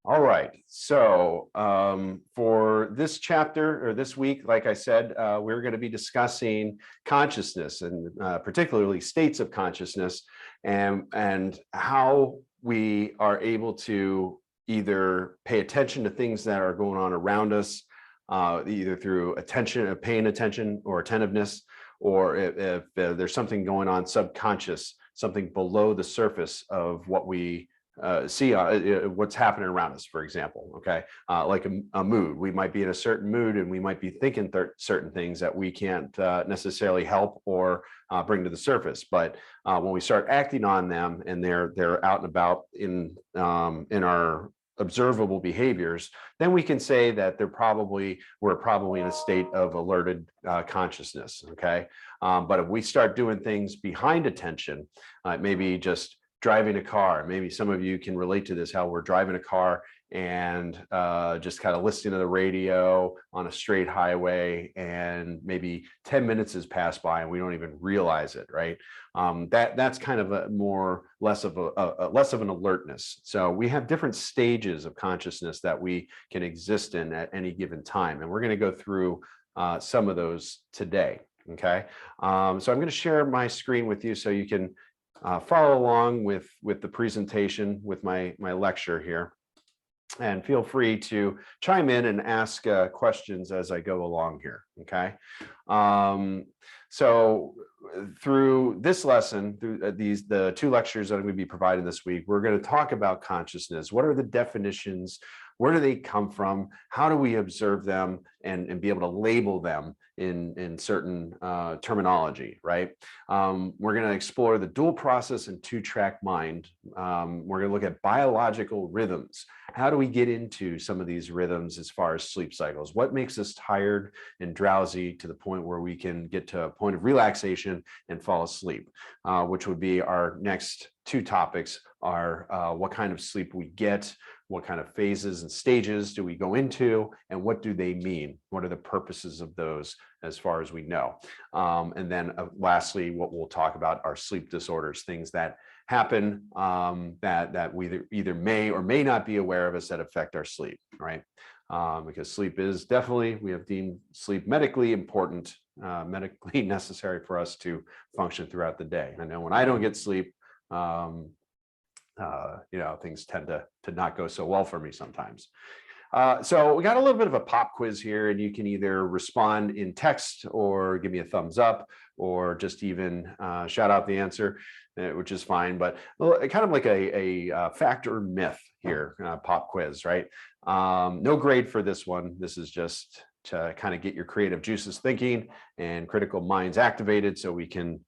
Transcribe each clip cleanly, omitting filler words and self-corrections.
All right. So for this chapter or this week, like I said, we're going to be discussing consciousness and particularly states of consciousness and how we are able to either pay attention to things that are going on around us, either through attention, paying attention or attentiveness, or if there's something going on subconscious, something below the surface of what we see what's happening around us, for example. Okay, like a mood. We might be in a certain mood and we might be thinking certain things that we can't necessarily help or bring to the surface. But when we start acting on them and they're out and about in our observable behaviors, then we can say that we're probably in a state of alerted consciousness. Okay, but if we start doing things behind attention, maybe just driving a car. Maybe some of you can relate to this, how we're driving a car and just kind of listening to the radio on a straight highway, and maybe 10 minutes has passed by and we don't even realize it, right? That's kind of less of an alertness. So we have different stages of consciousness that we can exist in at any given time, and we're going to go through some of those today. Okay, so I'm going to share my screen with you so you can follow along with the presentation, with my lecture here, and feel free to chime in and ask questions as I go along here. Okay, so through this lesson, through the two lectures that I'm going to be providing this week, we're going to talk about consciousness. What are the definitions? Where do they come from? How do we observe them and be able to label them in certain terminology, right? We're going to explore the dual process and two-track mind. We're going to look at biological rhythms. How do we get into some of these rhythms as far as sleep cycles? What makes us tired and drowsy to the point where we can get to a point of relaxation and fall asleep, which would be our next two topics are what kind of sleep we get, what kind of phases and stages do we go into, and what do they mean? What are the purposes of those as far as we know? And then lastly, what we'll talk about are sleep disorders, things that happen that we either may or may not be aware of us that affect our sleep, right? Because sleep is definitely, we have deemed sleep medically important, medically necessary for us to function throughout the day. I know when I don't get sleep, things tend to not go so well for me sometimes. So we got a little bit of a pop quiz here, and you can either respond in text or give me a thumbs up, or just even shout out the answer, which is fine. But kind of like a fact or myth here, pop quiz, right? No grade for this one. This is just to kind of get your creative juices thinking and critical minds activated so we can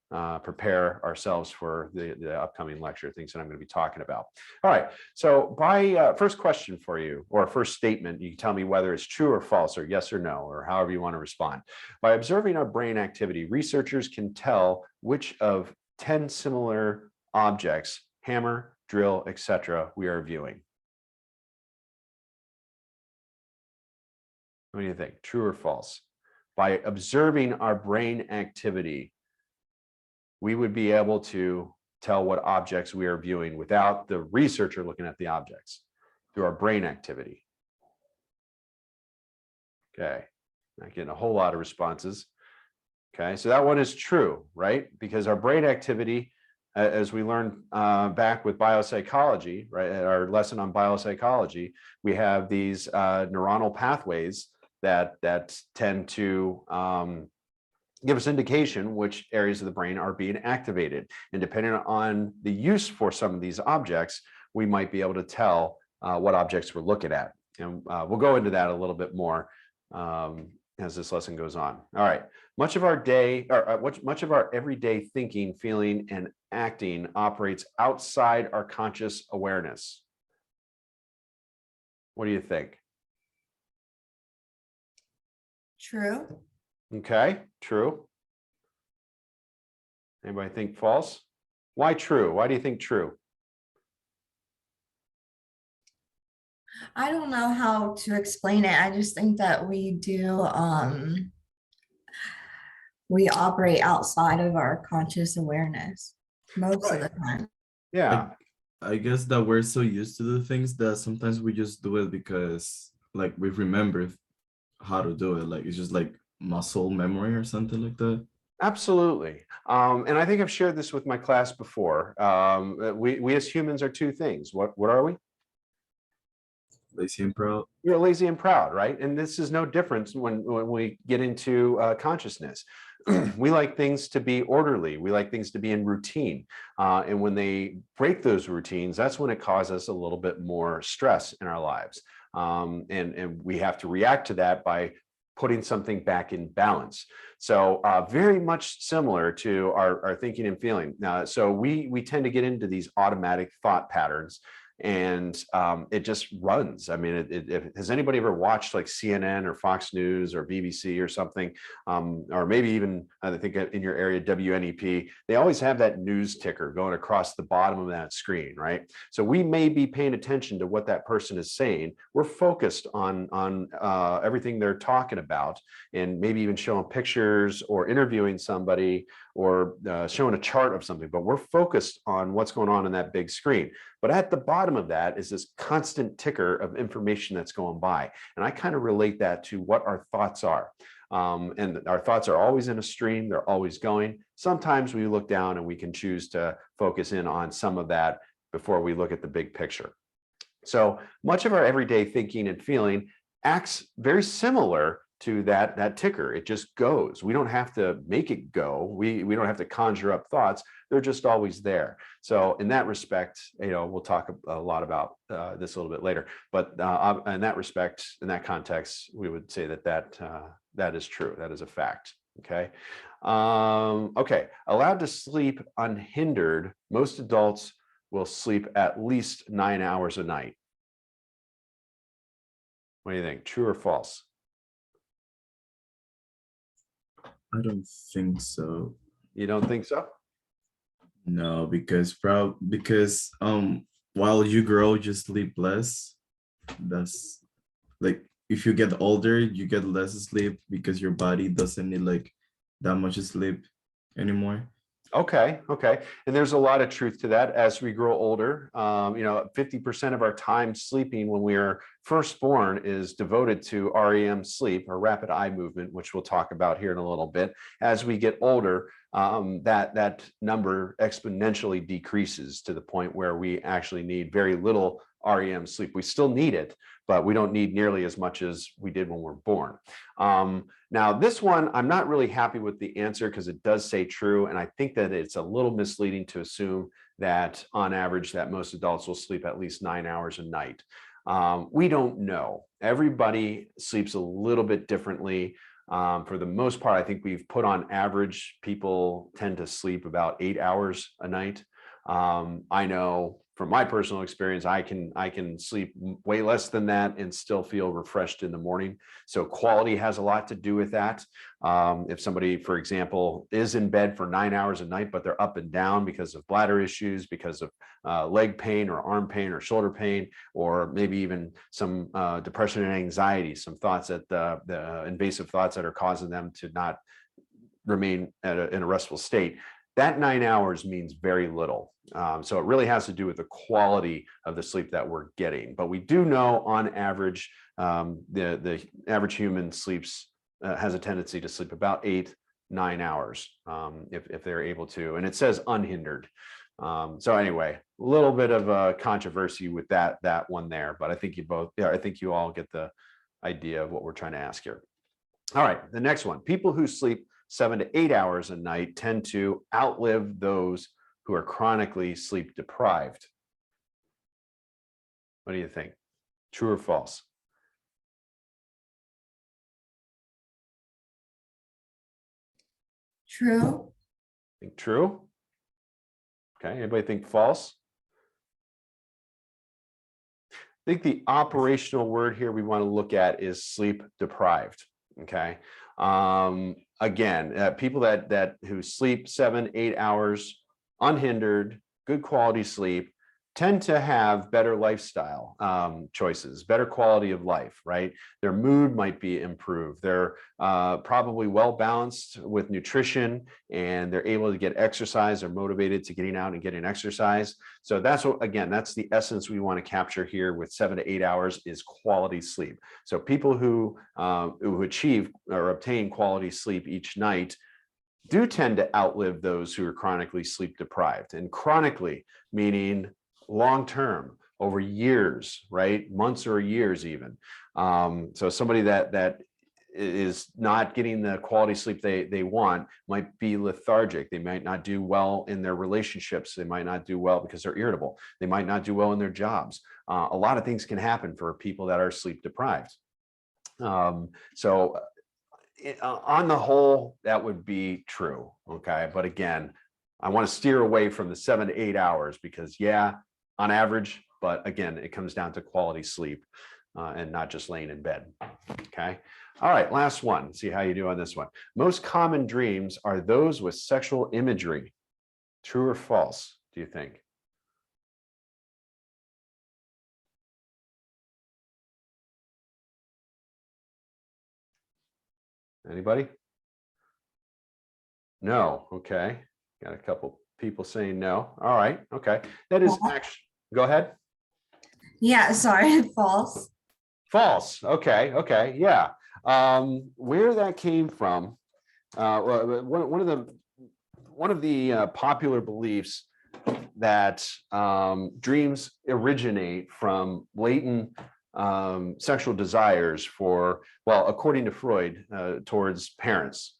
prepare ourselves for the upcoming lecture, things that I'm going to be talking about. All right, so by first question for you, or first statement, you can tell me whether it's true or false, or yes or no, or however you want to respond. By observing our brain activity, researchers can tell which of 10 similar objects, hammer, drill, etc., we are viewing. What do you think? True or false? By observing our brain activity, we would be able to tell what objects we are viewing without the researcher looking at the objects, through our brain activity. Okay, not getting a whole lot of responses. Okay, so that one is true, right? Because our brain activity, as we learned back with biopsychology, right, at our lesson on biopsychology, we have these neuronal pathways that tend to give us indication which areas of the brain are being activated. And depending on the use for some of these objects, we might be able to tell what objects we're looking at. And we'll go into that a little bit more as this lesson goes on. All right, much of our everyday thinking, feeling, and acting operates outside our conscious awareness. What do you think? True. Okay, true. Anybody think false? Why true? Why do you think true? I don't know how to explain it. I just think that we operate outside of our conscious awareness most of the time. Yeah. I guess that we're so used to the things that sometimes we just do it because like we remember how to do it. Like it's just like muscle memory or something like that. Absolutely. And I think I've shared this with my class before. We as humans are two things. What are we? Lazy and proud. You're lazy and proud, right? And this is no different when we get into consciousness. We like things to be orderly. We like things to be in routine. And when they break those routines, that's when it causes a little bit more stress in our lives. And we have to react to that by putting something back in balance. So very much similar to our thinking and feeling. So we tend to get into these automatic thought patterns, and it just runs. I mean, has anybody ever watched like CNN or Fox News or BBC or something, or maybe even I think in your area WNEP? They always have that news ticker going across the bottom of that screen, right? So we may be paying attention to what that person is saying. We're focused on everything they're talking about, and maybe even showing pictures or interviewing somebody or showing a chart of something, but we're focused on what's going on that big screen. But at the bottom of that is this constant ticker of information that's going by. And I kind of relate that to what our thoughts are. And our thoughts are always in a stream, they're always going. Sometimes we look down and we can choose to focus in on some of that before we look at the big picture. So much of our everyday thinking and feeling acts very similar to that ticker. It just goes. We don't have to make it go. We don't have to conjure up thoughts. They're just always there. So in that respect, we'll talk a lot about this a little bit later. But in that respect, in that context, we would say that is true. That is a fact. Okay. Okay. Allowed to sleep unhindered. Most adults will sleep at least 9 hours a night. What do you think? True or false? I don't think so. You don't think so? No, because while you grow, you sleep less. That's like if you get older, you get less sleep because your body doesn't need like that much sleep anymore. Okay. And there's a lot of truth to that. As we grow older, 50% of our time sleeping when we are first born is devoted to REM sleep, or rapid eye movement, which we'll talk about here in a little bit. As we get older, that number exponentially decreases to the point where we actually need very little REM sleep. We still need it, but we don't need nearly as much as we did when we're born. Now, this one, I'm not really happy with the answer because it does say true. And I think that it's a little misleading to assume that on average that most adults will sleep at least 9 hours a night. We don't know. Everybody sleeps a little bit differently. For the most part, I think we've put on average, people tend to sleep about 8 hours a night. I know from my personal experience, I can sleep way less than that and still feel refreshed in the morning. So quality has a lot to do with that. If somebody, for example, is in bed for 9 hours a night, but they're up and down because of bladder issues, because of leg pain or arm pain or shoulder pain, or maybe even some depression and anxiety, some thoughts that the invasive thoughts that are causing them to not remain in a restful state, that 9 hours means very little. So it really has to do with the quality of the sleep that we're getting. But we do know on average, the average human sleeps, has a tendency to sleep about 8-9 hours if they're able to. And it says unhindered. So anyway, a little bit of a controversy with that one there, but I think I think you all get the idea of what we're trying to ask here. All right, the next one. People who sleep 7 to 8 hours a night tend to outlive those who are chronically sleep deprived. What do you think? True or false? True. Think true? Okay, anybody think false? I think the operational word here we want to look at is sleep deprived. Okay. Again, people that who sleep 7-8 hours unhindered, good quality sleep, tend to have better lifestyle choices, better quality of life, right? Their mood might be improved. They're probably well balanced with nutrition, and they're able to get exercise. They're motivated to getting out and getting exercise. So that's what, again, that's the essence we want to capture here with 7 to 8 hours is quality sleep. So people who achieve or obtain quality sleep each night do tend to outlive those who are chronically sleep deprived, and chronically meaning long-term, over years, right? Months or years even. So somebody that is not getting the quality sleep they want might be lethargic. They might not do well in their relationships. They might not do well because they're irritable. They might not do well in their jobs. A lot of things can happen for people that are sleep deprived. On the whole, that would be true, okay? But again, I want to steer away from the 7 to 8 hours because, yeah, on average, but again, it comes down to quality sleep and not just laying in bed, okay? All right, last one. See how you do on this one. Most common dreams are those with sexual imagery. True or false, do you think? Anybody? No, okay. Got a couple people saying no. All right, okay. That is actually, go ahead. Yeah, sorry, false. False. Okay, okay, yeah. Where that came from, one of the popular beliefs that dreams originate from latent sexual desires for, well, according to Freud, towards parents.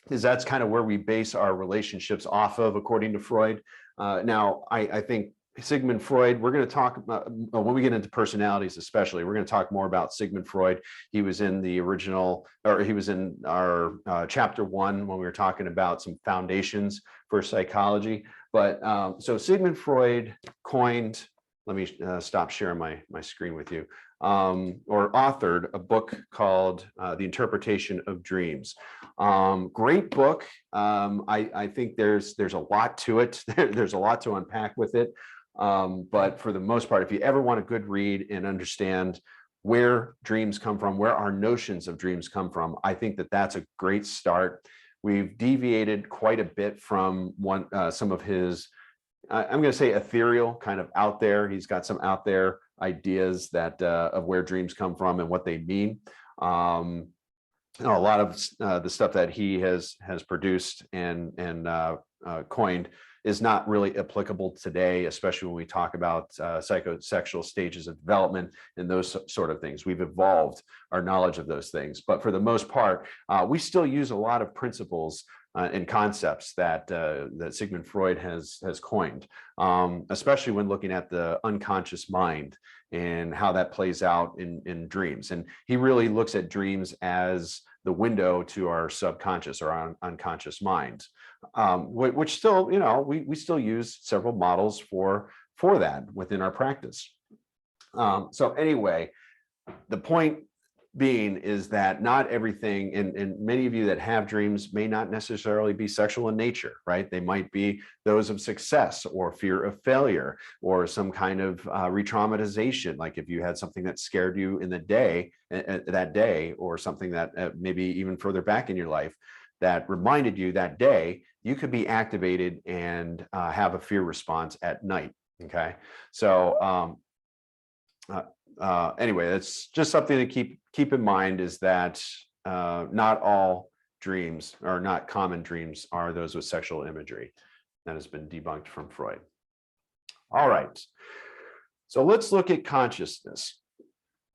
Is that's kind of where we base our relationships off of, according to Freud. Now, I think Sigmund Freud, we're going to talk about, when we get into personalities especially, we're going to talk more about Sigmund Freud. He was in the original, or he was in our chapter 1 when we were talking about some foundations for psychology. But so Sigmund Freud coined, let me stop sharing my screen with you, or authored a book called The Interpretation of Dreams. Great book. I think there's a lot to it. There's a lot to unpack with it. But for the most part, if you ever want a good read and understand where dreams come from, where our notions of dreams come from, I think that that's a great start. We've deviated quite a bit from some of his, I'm going to say ethereal, kind of out there. He's got some out there ideas that of where dreams come from and what they mean. A lot of the stuff that he has produced and coined is not really applicable today, especially when we talk about psychosexual stages of development and those sort of things. We've evolved our knowledge of those things, but for the most part, we still use a lot of principles and concepts that Sigmund Freud has coined, especially when looking at the unconscious mind and how that plays out in dreams. And he really looks at dreams as the window to our subconscious or our unconscious mind, which still, you know, we still use several models for that within our practice. So anyway, the point being is that not everything, and many of you that have dreams may not necessarily be sexual in nature, right? They might be those of success or fear of failure or some kind of re-traumatization, like if you had something that scared you in the day, that day, or something that maybe even further back in your life that reminded you that day, you could be activated and have a fear response at night, okay? So anyway, that's just something to keep in mind, is that not all dreams, or not common dreams, are those with sexual imagery. That has been debunked from Freud. All right, so let's look at consciousness.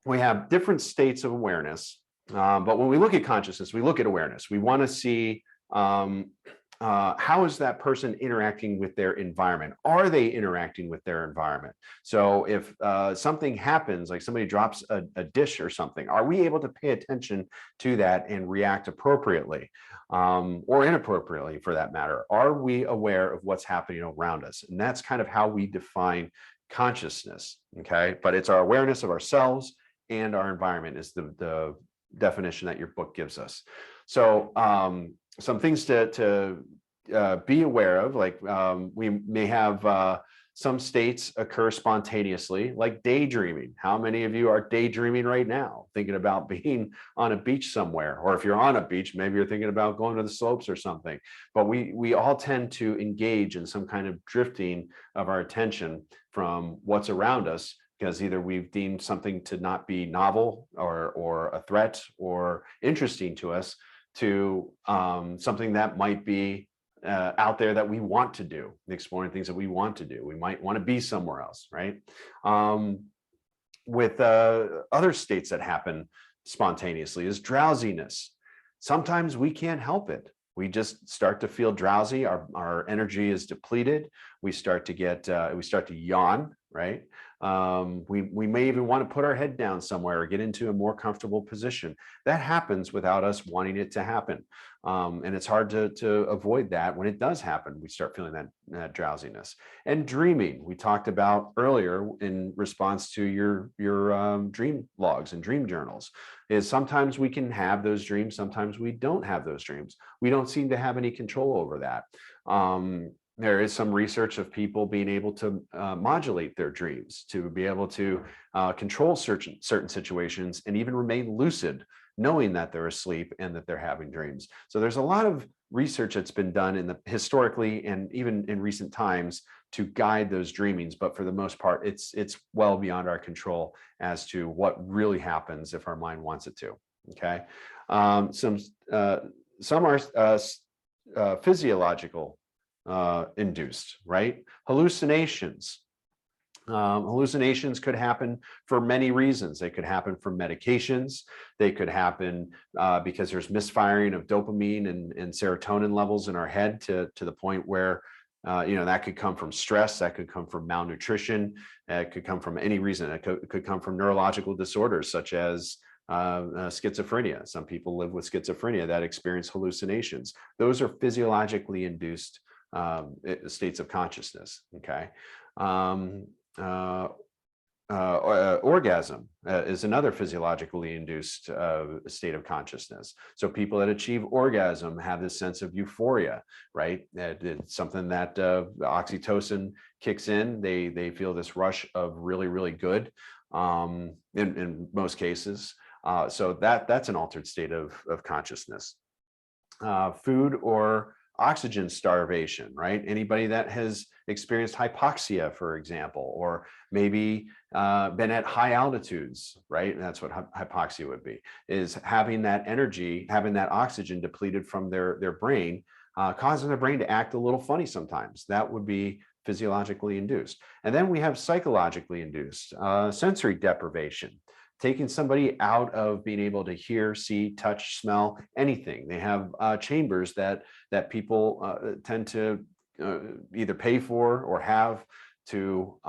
We have different states of awareness, but when we look at consciousness, we look at awareness. We want to see how is that person interacting with their environment? Are they interacting with their environment? So if something happens, like somebody drops a dish or something, are we able to pay attention to that and react appropriately, or inappropriately for that matter? Are we aware of what's happening around us? And that's kind of how we define consciousness, okay? But it's our awareness of ourselves and our environment is the definition that your book gives us. So some things to be aware of, like we may have Some states occur spontaneously, like daydreaming. How many of you are daydreaming right now, thinking about being on a beach somewhere? Or if you're on a beach, maybe you're thinking about going to the slopes or something. But we all tend to engage in some kind of drifting of our attention from what's around us, because either we've deemed something to not be novel or a threat or interesting to us, to something that might be out there that we want to do, exploring things that we want to do. We might want to be somewhere else, right? With other states that happen spontaneously is drowsiness. Sometimes we can't help it. We just start to feel drowsy. Our energy is depleted. We start to yawn, right? We may even want to put our head down somewhere or get into a more comfortable position. That happens without us wanting it to happen. And it's hard to avoid that. When it does happen, we start feeling that drowsiness. And dreaming, we talked about earlier in response to your dream logs and dream journals, is sometimes we can have those dreams, sometimes we don't have those dreams. We don't seem to have any control over that. There is some research of people being able to modulate their dreams, to be able to control certain situations and even remain lucid, knowing that they're asleep and that they're having dreams. So there's a lot of research that's been done historically and even in recent times to guide those dreamings. But for the most part, it's well beyond our control as to what really happens if our mind wants it to. Okay, some are physiological induced, right? Hallucinations. Hallucinations could happen for many reasons. They could happen from medications. They could happen because there's misfiring of dopamine and serotonin levels in our head to the point where that could come from stress, that could come from malnutrition, it could come from any reason. It could come from neurological disorders such as schizophrenia. Some people live with schizophrenia that experience hallucinations. Those are physiologically induced states of consciousness. Okay. Orgasm is another physiologically induced state of consciousness. So people that achieve orgasm have this sense of euphoria, right? It's something that oxytocin kicks in. They feel this rush of really, really good in most cases. So that's an altered state of consciousness. Food or oxygen starvation, right? Anybody that has experienced hypoxia, for example, or maybe been at high altitudes, right? And that's what hypoxia would be, is having that energy, having that oxygen depleted from their brain, causing their brain to act a little funny sometimes. That would be physiologically induced. And then we have psychologically induced sensory deprivation, taking somebody out of being able to hear, see, touch, smell, anything. They have chambers that people tend to either pay for or have to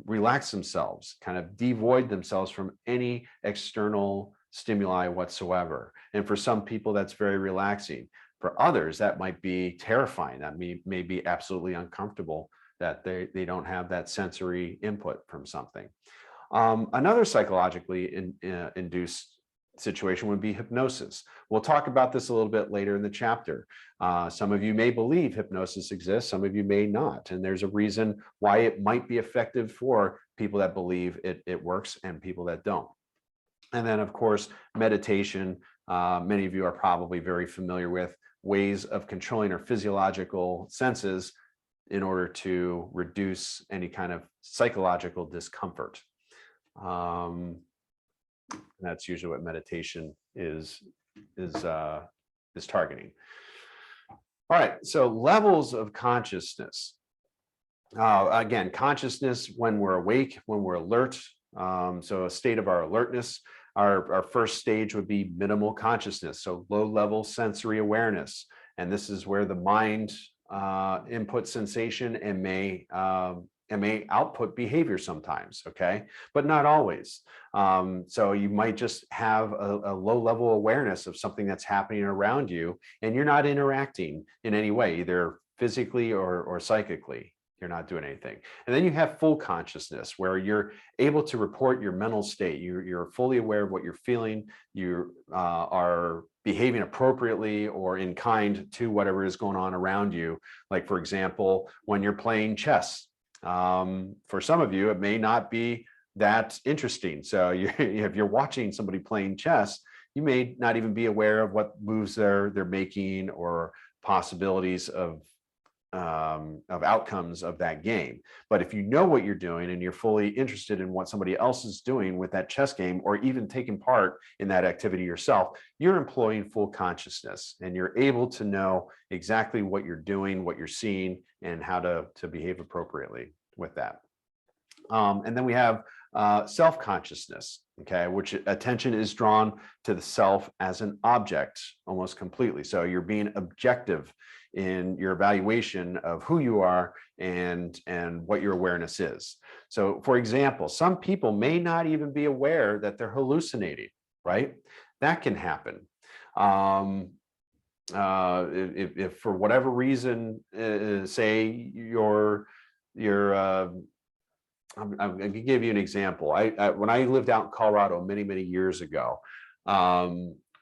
relax themselves, kind of devoid themselves from any external stimuli whatsoever. And for some people, that's very relaxing. For others, that might be terrifying. That may be absolutely uncomfortable, that they don't have that sensory input from something. Another psychologically induced situation would be hypnosis. We'll talk about this a little bit later in the chapter. Some of you may believe hypnosis exists, some of you may not. And there's a reason why it might be effective for people that believe it works and people that don't. And then, of course, meditation. Many of you are probably very familiar with ways of controlling our physiological senses in order to reduce any kind of psychological discomfort. That's usually what meditation is targeting. All right, so levels of consciousness. Again, consciousness when we're awake, when we're alert. So a state of our alertness. Our first stage would be minimal consciousness, so low-level sensory awareness. And this is where the mind input sensation and may output behavior sometimes, okay, but not always. So you might just have a low level awareness of something that's happening around you, and you're not interacting in any way, either physically or psychically. You're not doing anything. And then you have full consciousness, where you're able to report your mental state. You're fully aware of what you're feeling. You are behaving appropriately or in kind to whatever is going on around you. Like, for example, when you're playing chess, For some of you, it may not be that interesting. So if you're watching somebody playing chess, you may not even be aware of what moves they're making or possibilities of outcomes of that game. But if you know what you're doing and you're fully interested in what somebody else is doing with that chess game, or even taking part in that activity yourself, you're employing full consciousness and you're able to know exactly what you're doing, what you're seeing, and how to behave appropriately with that. And then we have self-consciousness, okay, which attention is drawn to the self as an object almost completely. So you're being objective in your evaluation of who you are and what your awareness is. So for example, some people may not even be aware that they're hallucinating, right? That can happen. If for whatever reason, say I'm going to give you an example. When I lived out in Colorado many years ago,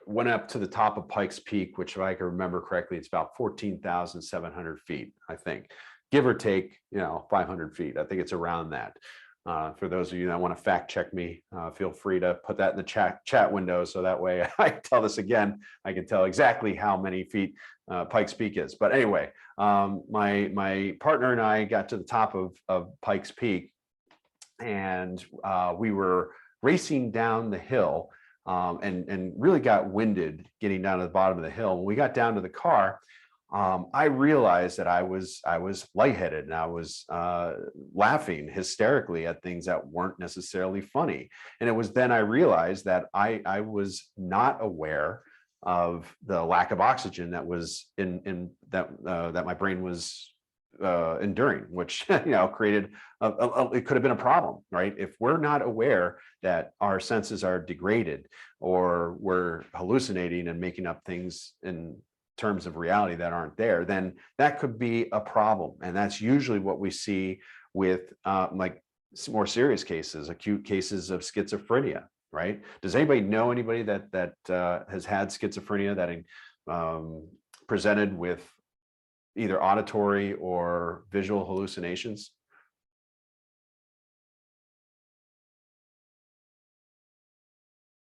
went up to the top of Pikes Peak, which if I can remember correctly, it's about 14,700 feet, I think, give or take, 500 feet. I think it's around that. For those of you that want to fact check me, feel free to put that in the chat window. So that way I tell this again, I can tell exactly how many feet Pikes Peak is. But anyway, my partner and I got to the top of Pikes Peak, and we were racing down the hill and really got winded getting down to the bottom of the hill. When we got down to the car, I realized that I was lightheaded, and I was laughing hysterically at things that weren't necessarily funny. And it was then I realized that I was not aware of the lack of oxygen that was in that my brain was enduring, which created it could have been a problem, right? If we're not aware that our senses are degraded, or we're hallucinating and making up things in terms of reality that aren't there, then that could be a problem. And that's usually what we see with like more serious cases, acute cases of schizophrenia, right? Does anybody know anybody that has had schizophrenia that presented with either auditory or visual hallucinations?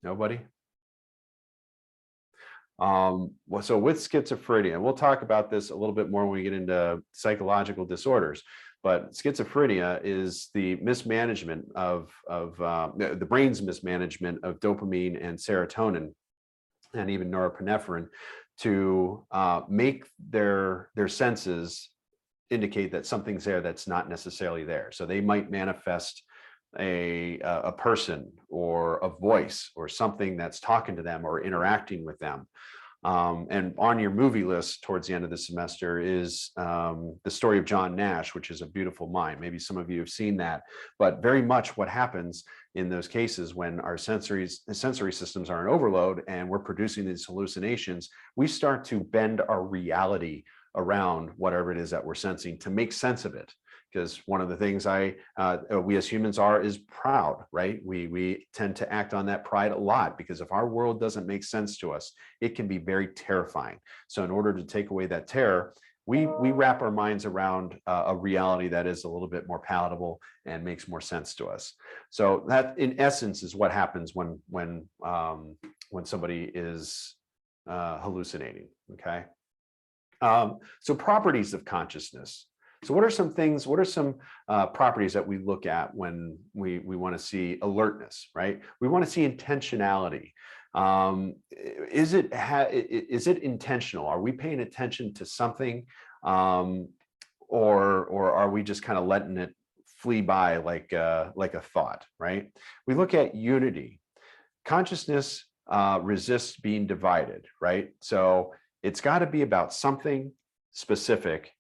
Nobody? Well, so with schizophrenia, we'll talk about this a little bit more when we get into psychological disorders, but schizophrenia is the mismanagement of the brain's mismanagement of dopamine and serotonin and even norepinephrine to make their senses indicate that something's there that's not necessarily there. So they might manifest a person or a voice or something that's talking to them or interacting with them. And on your movie list towards the end of the semester is The Story of John Nash, which is A Beautiful Mind. Maybe some of you have seen that, but very much what happens in those cases when our sensory systems are in overload and we're producing these hallucinations, we start to bend our reality around whatever it is that we're sensing to make sense of it. Because one of the things we as humans is proud, right? We tend to act on that pride a lot, because if our world doesn't make sense to us, it can be very terrifying. So in order to take away that terror, we wrap our minds around a reality that is a little bit more palatable and makes more sense to us. So that, in essence, is what happens when somebody is hallucinating. Okay. So properties of consciousness. So what are some things, what are some properties that we look at when we want to see alertness, right? We want to see intentionality. Is it intentional? Are we paying attention to something, or are we just kind of letting it flee by like a thought, right? We look at unity. Consciousness resists being divided, right? So it's got to be about something specific.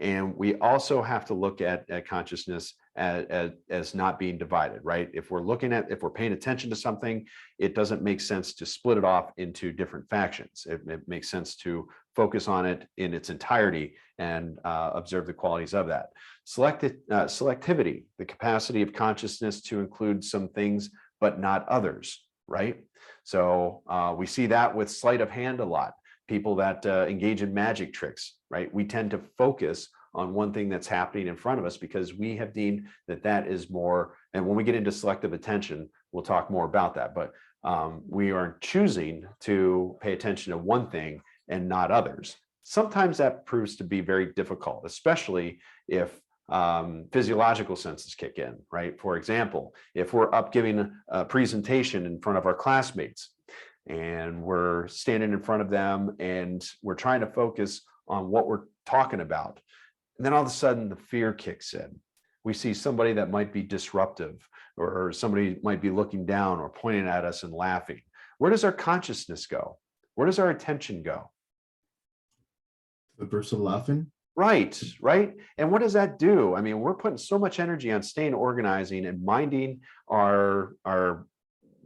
And we also have to look at consciousness as not being divided, right? If we're paying attention to something, it doesn't make sense to split it off into different factions. It makes sense to focus on it in its entirety and observe the qualities of that. Selectivity, the capacity of consciousness to include some things, but not others, right? So we see that with sleight of hand a lot. People that engage in magic tricks, right? We tend to focus on one thing that's happening in front of us because we have deemed that that is more, and when we get into selective attention, we'll talk more about that, but we are choosing to pay attention to one thing and not others. Sometimes that proves to be very difficult, especially if physiological senses kick in, right? For example, if we're up giving a presentation in front of our classmates and we're standing in front of them and we're trying to focus on what we're talking about, and then all of a sudden the fear kicks in. We see somebody that might be disruptive, or somebody might be looking down or pointing at us and laughing. Where does our consciousness go? Where does our attention go? The person laughing. Right, right. And what does that do? I mean, we're putting so much energy on staying organizing and minding our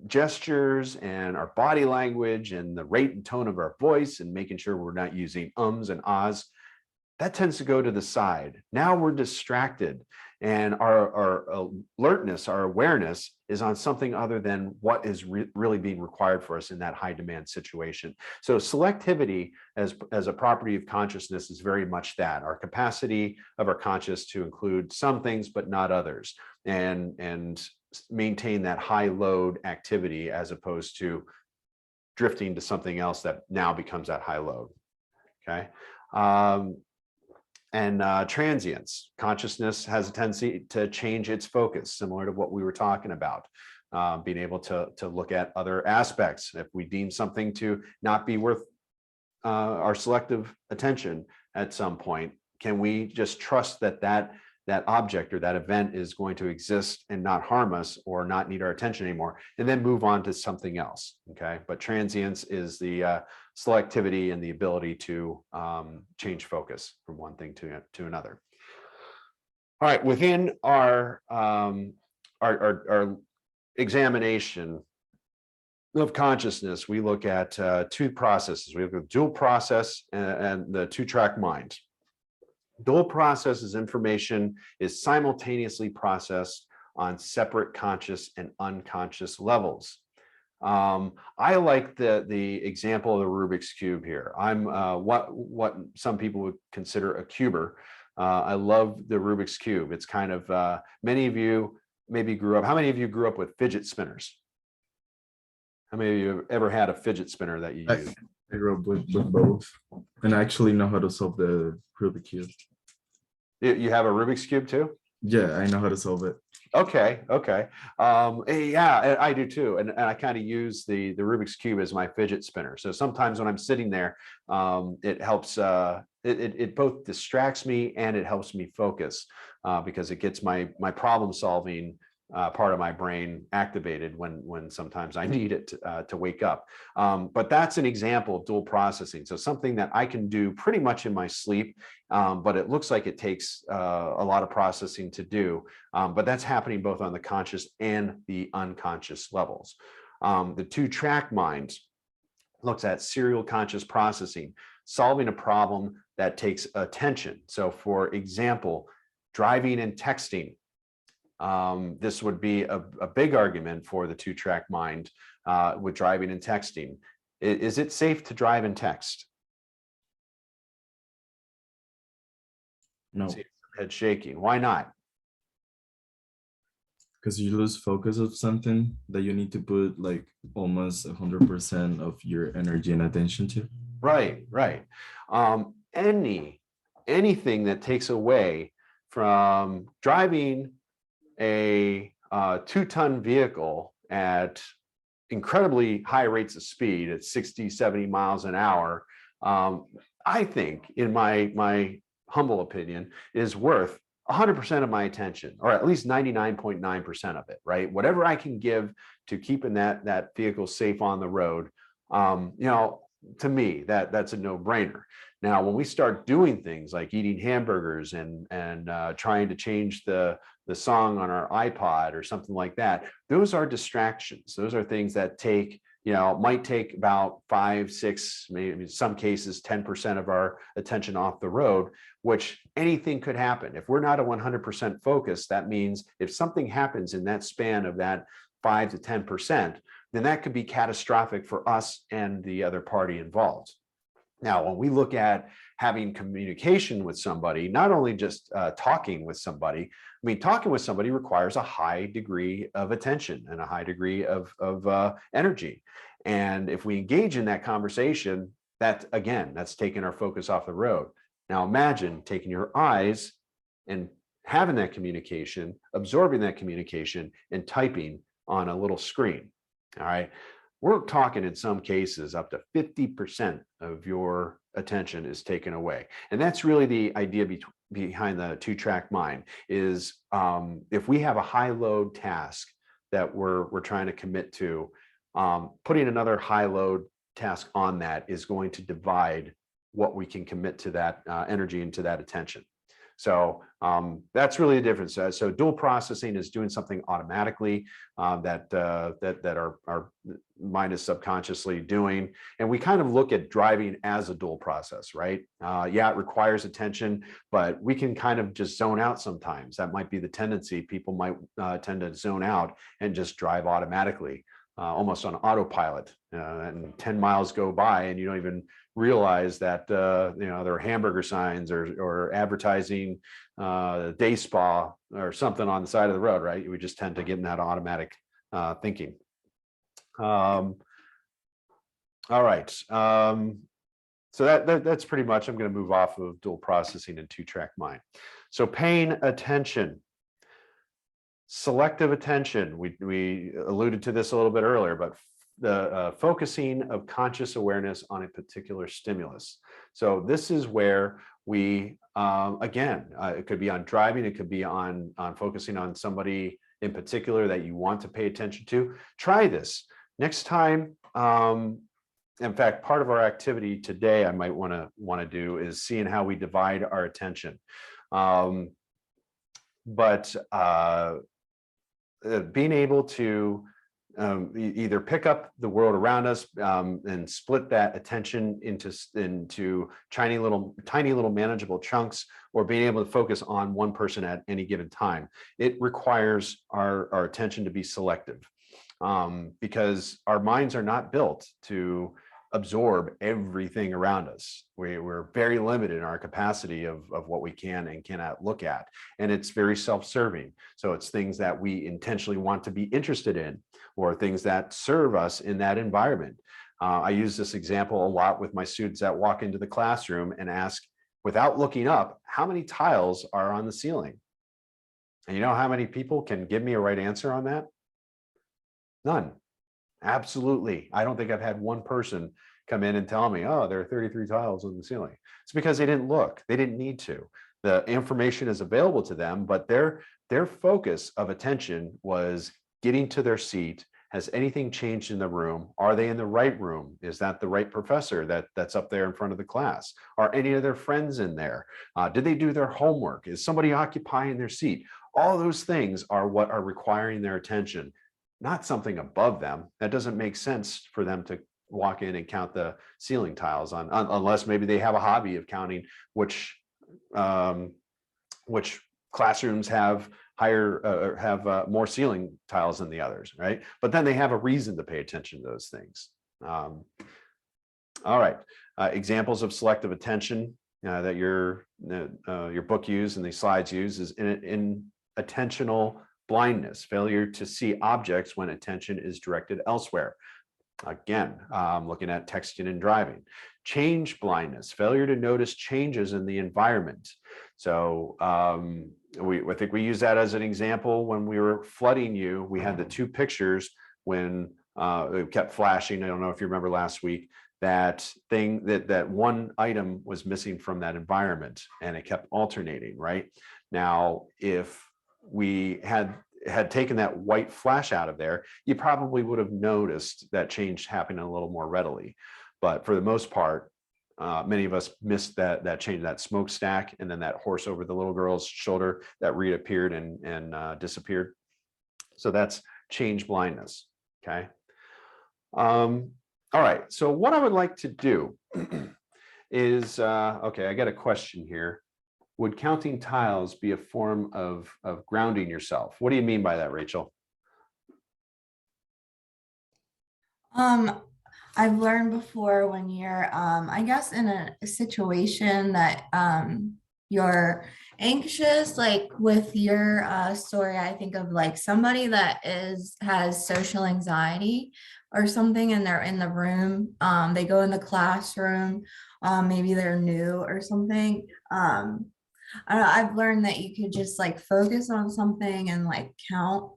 gestures and our body language and the rate and tone of our voice and making sure we're not using ums and ahs. That tends to go to the side. Now we're distracted, and our alertness, our awareness is on something other than what is really being required for us in that high demand situation. So selectivity as a property of consciousness is very much that, our capacity of our conscious to include some things but not others, and maintain that high load activity as opposed to drifting to something else that now becomes that high load. Okay. And transience. Consciousness has a tendency to change its focus, similar to what we were talking about. Being able to look at other aspects. If we deem something to not be worth our selective attention at some point, can we just trust that that object or that event is going to exist and not harm us or not need our attention anymore, and then move on to something else? Okay, but transience is the selectivity and the ability to change focus from one thing to another. All right, within our examination of consciousness, we look at two processes. We look at dual process and the two-track mind. Dual process is information is simultaneously processed on separate conscious and unconscious levels. I like the example of the Rubik's Cube here. I'm what some people would consider a cuber. I love the Rubik's Cube. It's kind of, many of you maybe grew up, how many of you grew up with fidget spinners? How many of you have ever had a fidget spinner that you used? I grew up with both, and I actually know how to solve the Rubik's Cube. You have a Rubik's Cube too? Yeah, I know how to solve it. Okay, okay. Yeah, I do too. And I kind of use the Rubik's Cube as my fidget spinner. So sometimes when I'm sitting there, it helps, it both distracts me and it helps me focus because it gets my problem solving part of my brain activated when sometimes I need it to wake up. But that's an example of dual processing. So something that I can do pretty much in my sleep, but it looks like it takes a lot of processing to do. But that's happening both on the conscious and the unconscious levels. The two-track mind looks at serial conscious processing, solving a problem that takes attention. So for example, driving and texting. This would be a big argument for the two-track mind with driving and texting. Is it safe to drive and text? No. Head shaking. Why not? Because you lose focus of something that you need to put like almost 100% of your energy and attention to. Right, right. Anything that takes away from driving a 2-ton vehicle at incredibly high rates of speed at 60, 70 miles an hour, I think, in my humble opinion, is worth 100% of my attention, or at least 99.9% of it, right? Whatever I can give to keeping that vehicle safe on the road, to me, that's a no-brainer. Now, when we start doing things like eating hamburgers and trying to change the song on our iPod or something like that, those are distractions. Those are things that take, might take about 5, 6, maybe in some cases 10% of our attention off the road, which anything could happen. If we're not a 100% focus, that means if something happens in that span of that 5 to 10%, then that could be catastrophic for us and the other party involved. Now, when we look at having communication with somebody, not only just talking with somebody, I mean, talking with somebody requires a high degree of attention and a high degree of energy. And if we engage in that conversation, that again, that's taking our focus off the road. Now imagine taking your eyes and having that communication, absorbing that communication, and typing on a little screen. All right. We're talking in some cases up to 50% of your attention is taken away. And that's really the idea behind the two-track mind is if we have a high load task that we're trying to commit to, putting another high load task on that is going to divide what we can commit to that energy into that attention. So that's really the difference. So dual processing is doing something automatically that our mind is subconsciously doing. And we kind of look at driving as a dual process, right? Yeah, it requires attention, but we can kind of just zone out sometimes. That might be the tendency. People might tend to zone out and just drive automatically, almost on autopilot. And 10 miles go by and you don't even realize that there are hamburger signs or advertising day spa or something on the side of the road, right? We just tend to get in that automatic thinking. All right. So that's pretty much, I'm going to move off of dual processing and two-track mind. So paying attention. Selective attention. We alluded to this a little bit earlier, but the focusing of conscious awareness on a particular stimulus. So this is where we, again, it could be on driving, it could be on focusing on somebody in particular that you want to pay attention to. Try this. Next time, in fact, part of our activity today I might want to do is seeing how we divide our attention. Being able to either pick up the world around us and split that attention into tiny little manageable chunks, or being able to focus on one person at any given time. It requires our attention to be selective because our minds are not built to absorb everything around us. We're very limited in our capacity of what we can and cannot look at. And it's very self-serving. So it's things that we intentionally want to be interested in, or things that serve us in that environment. I use this example a lot with my students that walk into the classroom and ask, without looking up, how many tiles are on the ceiling? And you know how many people can give me a right answer on that? None. Absolutely. I don't think I've had one person come in and tell me, oh, there are 33 tiles on the ceiling. It's because they didn't look. They didn't need to. The information is available to them, but their focus of attention was getting to their seat. Has anything changed in the room? Are they in the right room? Is that the right professor that's up there in front of the class? Are any of their friends in there? Did they do their homework? Is somebody occupying their seat? All those things are what are requiring their attention, not something above them. That doesn't make sense for them to walk in and count the ceiling tiles unless maybe they have a hobby of counting which classrooms have more ceiling tiles than the others, right? But then they have a reason to pay attention to those things. All right, examples of selective attention that your book used and the slides use is in attentional blindness, failure to see objects when attention is directed elsewhere. Again, looking at texting and driving. Change blindness, failure to notice changes in the environment. So I think we use that as an example when we were flooding you. We had the two pictures when it kept flashing. I don't know if you remember last week, that one item was missing from that environment and it kept alternating, right? Now, if we had taken that white flash out of there, you probably would have noticed that change happening a little more readily. But for the most part, many of us missed that change, that smokestack, and then that horse over the little girl's shoulder that reappeared and disappeared. So that's change blindness. Okay. All right. So what I would like to do is, okay, I got a question here. Would counting tiles be a form of grounding yourself? What do you mean by that, Rachel? I've learned before when you're, I guess, in a situation that you're anxious, like with your story, I think of like somebody that has social anxiety or something, and they're in the room. They go in the classroom, maybe they're new or something. I don't know, I've learned that you could just like focus on something and like count,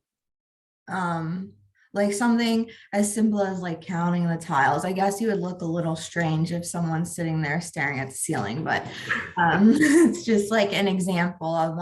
um, like something as simple as like counting the tiles. I guess you would look a little strange if someone's sitting there staring at the ceiling, but it's just like an example of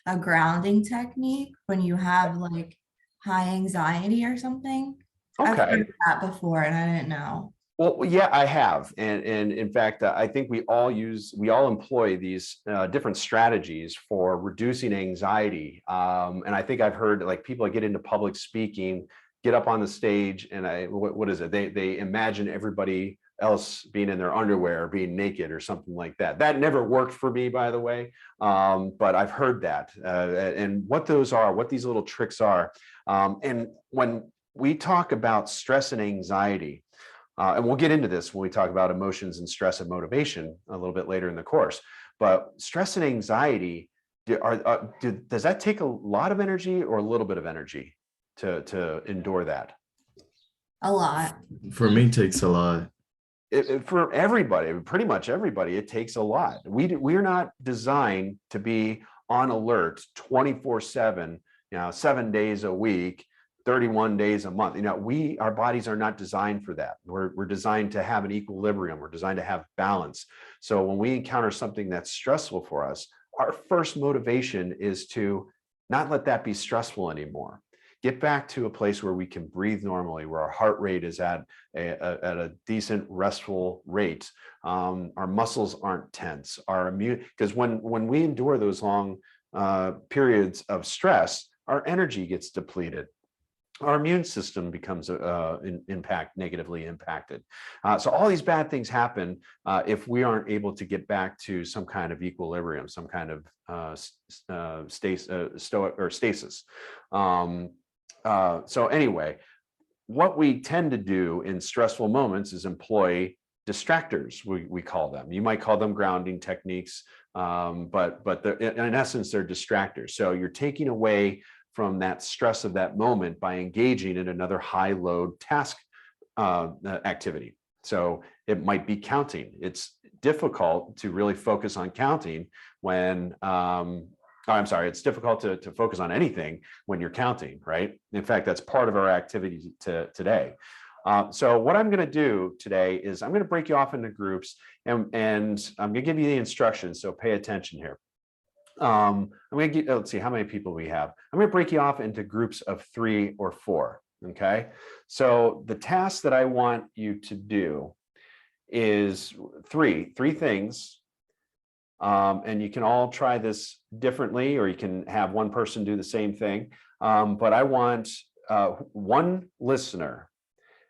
a grounding technique when you have like high anxiety or something. I've Okay. heard that before and I didn't know. Well, yeah, I have. And in fact, I think we all employ these different strategies for reducing anxiety. And I think I've heard like people that get into public speaking, get up on the stage and what is it? They imagine everybody else being in their underwear, being naked or something like that. That never worked for me, by the way. But I've heard that. And what those are, what these little tricks are. And when we talk about stress and anxiety, and we'll get into this when we talk about emotions and stress and motivation a little bit later in the course. But stress and anxiety, does that take a lot of energy or a little bit of energy to endure that? A lot. For me, it takes a lot. For everybody, pretty much everybody, it takes a lot. We're not designed to be on alert 24/7, 7 days a week, 31 days a month. Our bodies are not designed for that. We're designed to have an equilibrium. We're designed to have balance. So when we encounter something that's stressful for us, our first motivation is to not let that be stressful anymore. Get back to a place where we can breathe normally, where our heart rate is at a decent restful rate. Our muscles aren't tense. Our immune, because when we endure those long periods of stress, our energy gets depleted. Our immune system becomes negatively impacted. So all these bad things happen if we aren't able to get back to some kind of equilibrium, some kind of stasis. So anyway, what we tend to do in stressful moments is employ distractors, we call them. You might call them grounding techniques, but in essence, they're distractors. So you're taking away from that stress of that moment by engaging in another high load task activity. So it might be counting. It's difficult to really focus on counting when it's difficult to focus on anything when you're counting, right? In fact, that's part of our activity today. So what I'm going to do today is I'm going to break you off into groups and I'm going to give you the instructions. So pay attention here. I'm going to let's see how many people we have. I'm going to break you off into groups of 3 or 4. Okay. So the task that I want you to do is three things. And you can all try this differently, or you can have one person do the same thing. But I want one listener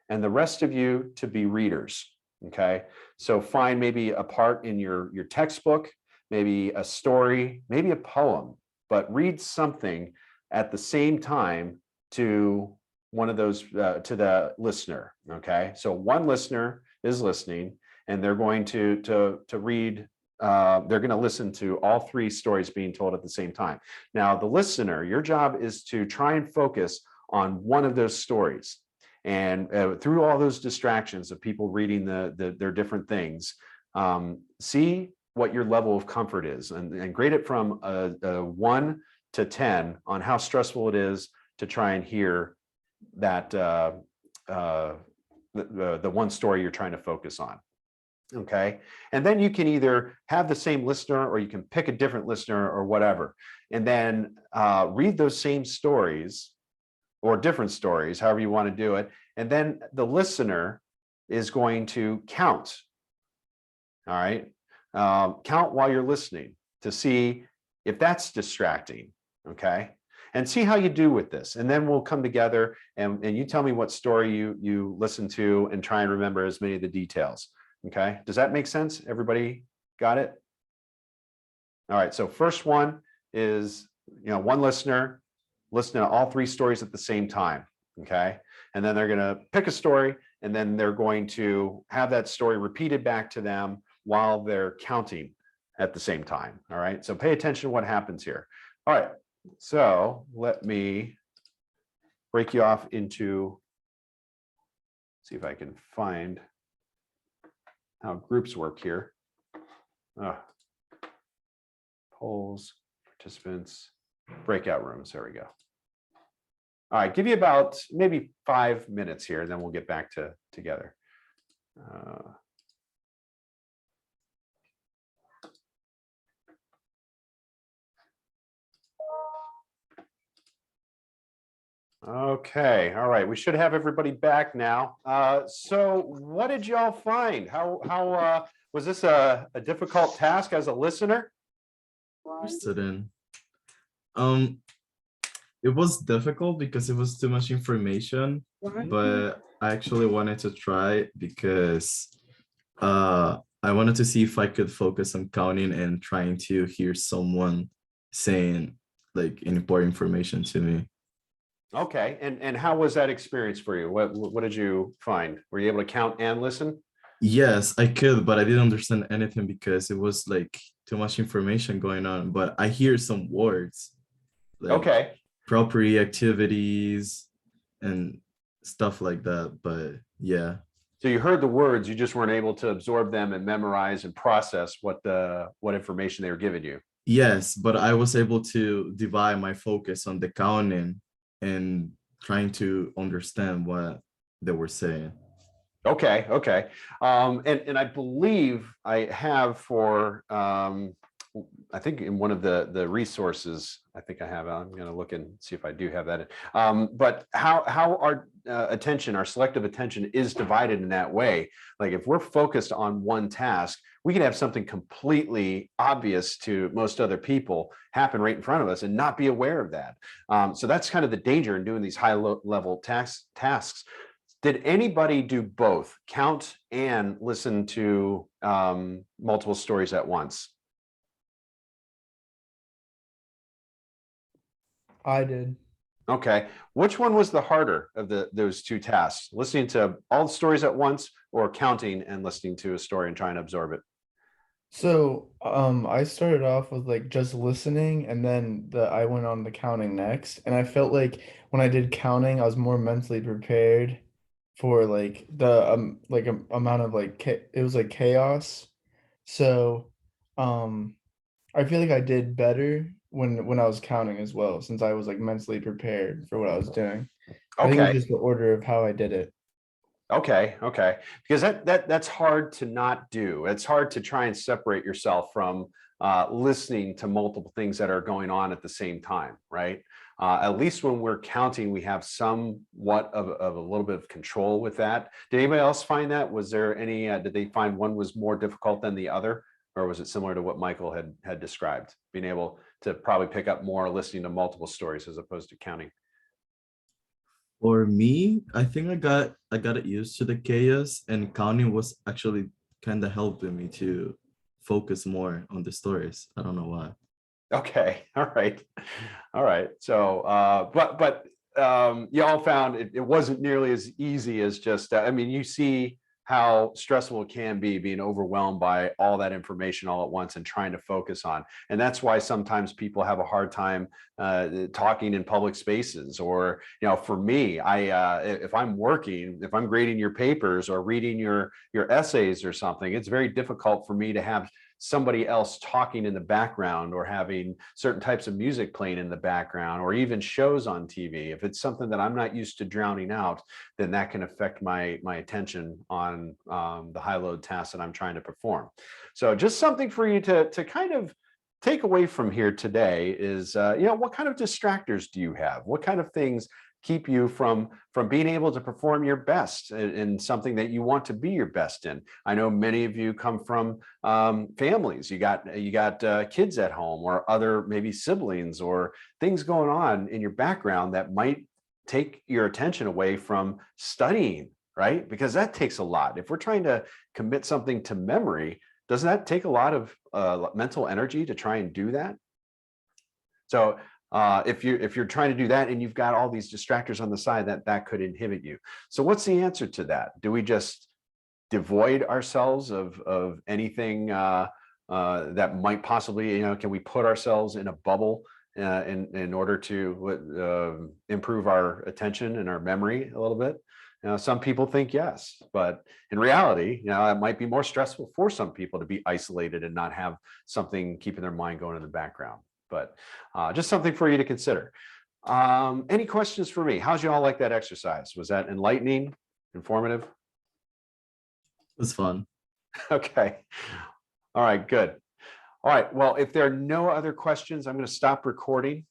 and the rest of you to be readers. Okay. So find maybe a part in your textbook, maybe a story, maybe a poem, but read something at the same time to one of those, to the listener. Okay. So one listener is listening and they're going to read. They're going to listen to all 3 stories being told at the same time. Now, the listener, your job is to try and focus on one of those stories. And through all those distractions of people reading their different things, see what your level of comfort is and grade it from a 1 to 10 on how stressful it is to try and hear that the one story you're trying to focus on. Okay. And then you can either have the same listener or you can pick a different listener or whatever. And then read those same stories or different stories, however you want to do it. And then the listener is going to count. All right. Count while you're listening to see if that's distracting. Okay. And see how you do with this. And then we'll come together and you tell me what story you listen to and try and remember as many of the details. Okay. Does that make sense? Everybody got it? All right. So first one is, one listener, listen to all 3 stories at the same time. Okay. And then they're going to pick a story, and then they're going to have that story repeated back to them while they're counting at the same time. All right. So pay attention to what happens here. All right. So let me break you off into, see if I can find how groups work here. Polls, participants, breakout rooms. There we go. All right, give you about maybe 5 minutes here, and then we'll get back to together. Okay, all right, we should have everybody back now. So what did y'all find? How was this a difficult task as a listener? Interested in. It was difficult because it was too much information, but I actually wanted to try because I wanted to see if I could focus on counting and trying to hear someone saying like important information to me. Okay, and how was that experience for you? What did you find? Were you able to count and listen? Yes, I could, but I didn't understand anything because it was like too much information going on. But I hear some words, like Okay, property activities and stuff like that. But yeah. so you heard the words, you just weren't able to absorb them and memorize and process what information they were giving you. Yes, but I was able to divide my focus on the counting and trying to understand what they were saying. Okay, okay. And I believe I have for I think in one of the resources, I think I have, I'm going to look and see if I do have that. But how our attention, our selective attention is divided in that way. Like if we're focused on one task, we can have something completely obvious to most other people happen right in front of us and not be aware of that. So that's kind of the danger in doing these high level tasks. Did anybody do both, count and listen to multiple stories at once? I did. Okay, which one was the harder of those two tasks? Listening to all the stories at once, or counting and listening to a story and trying to absorb it? So, I started off with like just listening, and then I went on the counting next. And I felt like when I did counting, I was more mentally prepared for like the amount of like it was like chaos. So, um, I feel like I did better when I was counting as well, since I was like mentally prepared for what I was doing. I think it was Okay. just the order of how I did it. Okay, okay. Because that's hard to not do. It's hard to try and separate yourself from listening to multiple things that are going on at the same time, right? At least when we're counting, we have somewhat of a little bit of control with that. Did anybody else find that? Was there any, did they find one was more difficult than the other? Or was it similar to what Michael had described, being able to probably pick up more listening to multiple stories as opposed to counting? For me, I think I got it used to the chaos, and counting was actually kind of helping me to focus more on the stories. I don't know why. Okay, all right. All right. So but y'all found it wasn't nearly as easy as just I mean, you see how stressful it can be being overwhelmed by all that information all at once and trying to focus on. And that's why sometimes people have a hard time talking in public spaces. Or, you know, for me, if I'm working, if I'm grading your papers or reading your essays or something, it's very difficult for me to have somebody else talking in the background or having certain types of music playing in the background or even shows on TV. If it's something that I'm not used to drowning out, then that can affect my attention on the high load tasks that I'm trying to perform. So just something for you to kind of take away from here today is, you know, what kind of distractors do you have? What kind of things keep you from being able to perform your best in something that you want to be your best in? I know many of you come from families. You got kids at home or other maybe siblings or things going on in your background that might take your attention away from studying, right? Because that takes a lot. If we're trying to commit something to memory, doesn't that take a lot of mental energy to try and do that? So if you're trying to do that and you've got all these distractors on the side, that could inhibit you. So what's the answer to that? Do we just devoid ourselves of anything that might possibly, can we put ourselves in a bubble in order to improve our attention and our memory a little bit? Some people think yes, but in reality, it might be more stressful for some people to be isolated and not have something keeping their mind going in the background. But just something for you to consider. Any questions for me? How'd you all like that exercise? Was that enlightening, informative? It was fun. Okay. All right, good. All right, well, if there are no other questions, I'm going to stop recording